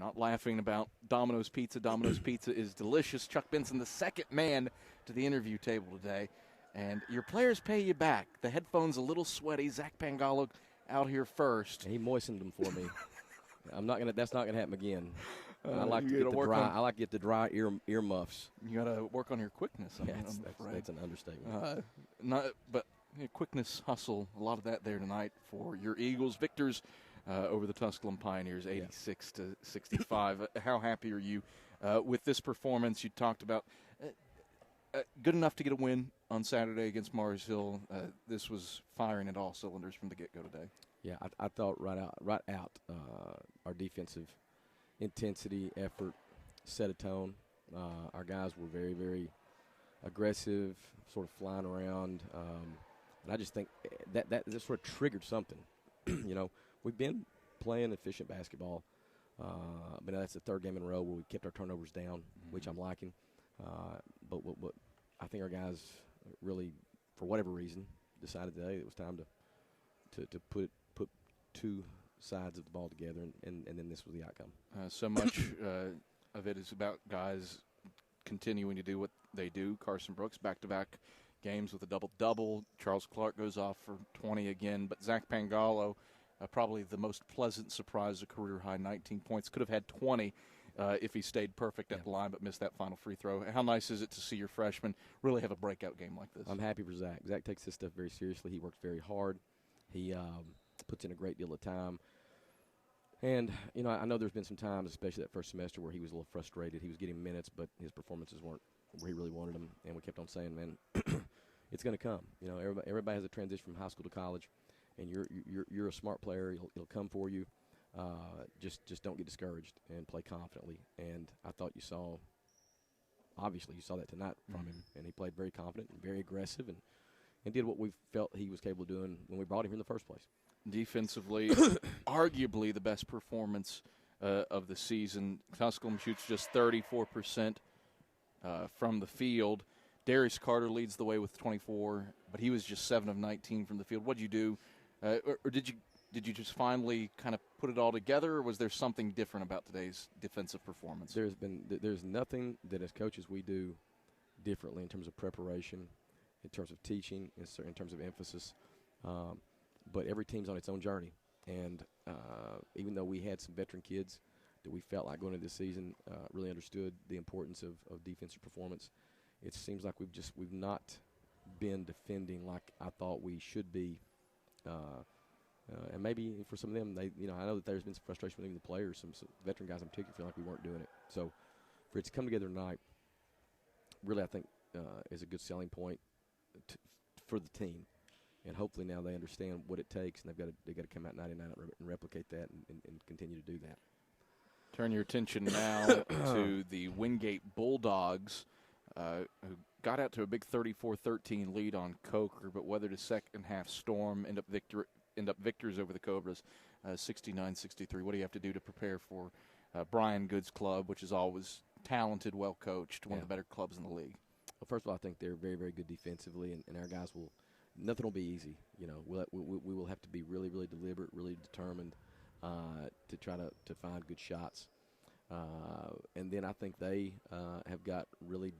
not laughing about Domino's Pizza. Domino's Pizza is delicious. Chuck Benson, the second man to the interview table today. And your players pay you back. The headphone's a little sweaty. Zach Pangallo out here first. And he moistened them for me. That's not gonna happen again. I like to get the dry ear muffs. You got to work on your quickness. That's an understatement. But quickness, hustle, a lot of that there tonight for your Eagles. Victors over the Tusculum Pioneers, 86-65. How happy are you with this performance? You talked about good enough to get a win on Saturday against Mars Hill. This was firing at all cylinders from the get-go today. Yeah, I thought right out our defensive intensity, effort, set a tone. Our guys were very, very aggressive, sort of flying around. And I just think that sort of triggered something. We've been playing efficient basketball. But that's the third game in a row where we kept our turnovers down, which I'm liking. But I think our guys really, for whatever reason, decided today it was time to put two sides of the ball together, and then this was the outcome. So much of it is about guys continuing to do what they do. Carson Brooks, back-to-back games with a double-double. Charles Clark goes off for 20 again. But Zach Pangallo, probably the most pleasant surprise, a career-high 19 points. Could have had 20 if he stayed perfect at the line but missed that final free throw. How nice is it to see your freshman really have a breakout game like this? I'm happy for Zach. Zach takes this stuff very seriously. He works very hard. He puts in a great deal of time. And, I know there's been some times, especially that first semester, where he was a little frustrated. He was getting minutes, but his performances weren't where he really wanted them. And we kept on saying, man, it's going to come. Everybody has a transition from high school to college, and you're a smart player. It'll come for you. Just don't get discouraged and play confidently. And I thought you saw that tonight from him. And he played very confident and very aggressive and did what we felt he was capable of doing when we brought him here in the first place. Defensively, arguably the best performance of the season. Tusculum shoots just 34% from the field. Darius Carter leads the way with 24, but he was just 7 of 19 from the field. What did you do? Or did you just finally kind of put it all together, or was there something different about today's defensive performance? There's nothing that as coaches we do differently in terms of preparation, in terms of teaching, in terms of emphasis. But every team's on its own journey. And even though we had some veteran kids that we felt like going into this season really understood the importance of defensive performance, it seems like we've not been defending like I thought we should be. And maybe for some of them, I know that there's been some frustration with even the players, some veteran guys in particular feel like we weren't doing it. So for it to come together tonight, really I think is a good selling point for the team. And hopefully now they understand what it takes, and they've got to come out 99 and replicate that and continue to do that. Turn your attention now to the Wingate Bulldogs, who got out to a big 34-13 lead on Coker, but weathered a second-half storm, end up victors over the Cobras, 69-63. What do you have to do to prepare for Brian Good's club, which is always talented, well-coached, one of the better clubs in the league? Well, first of all, I think they're very, very good defensively, and our guys will – nothing will be easy. We will have to be really, really deliberate, really determined to try to find good shots. And then I think they have got really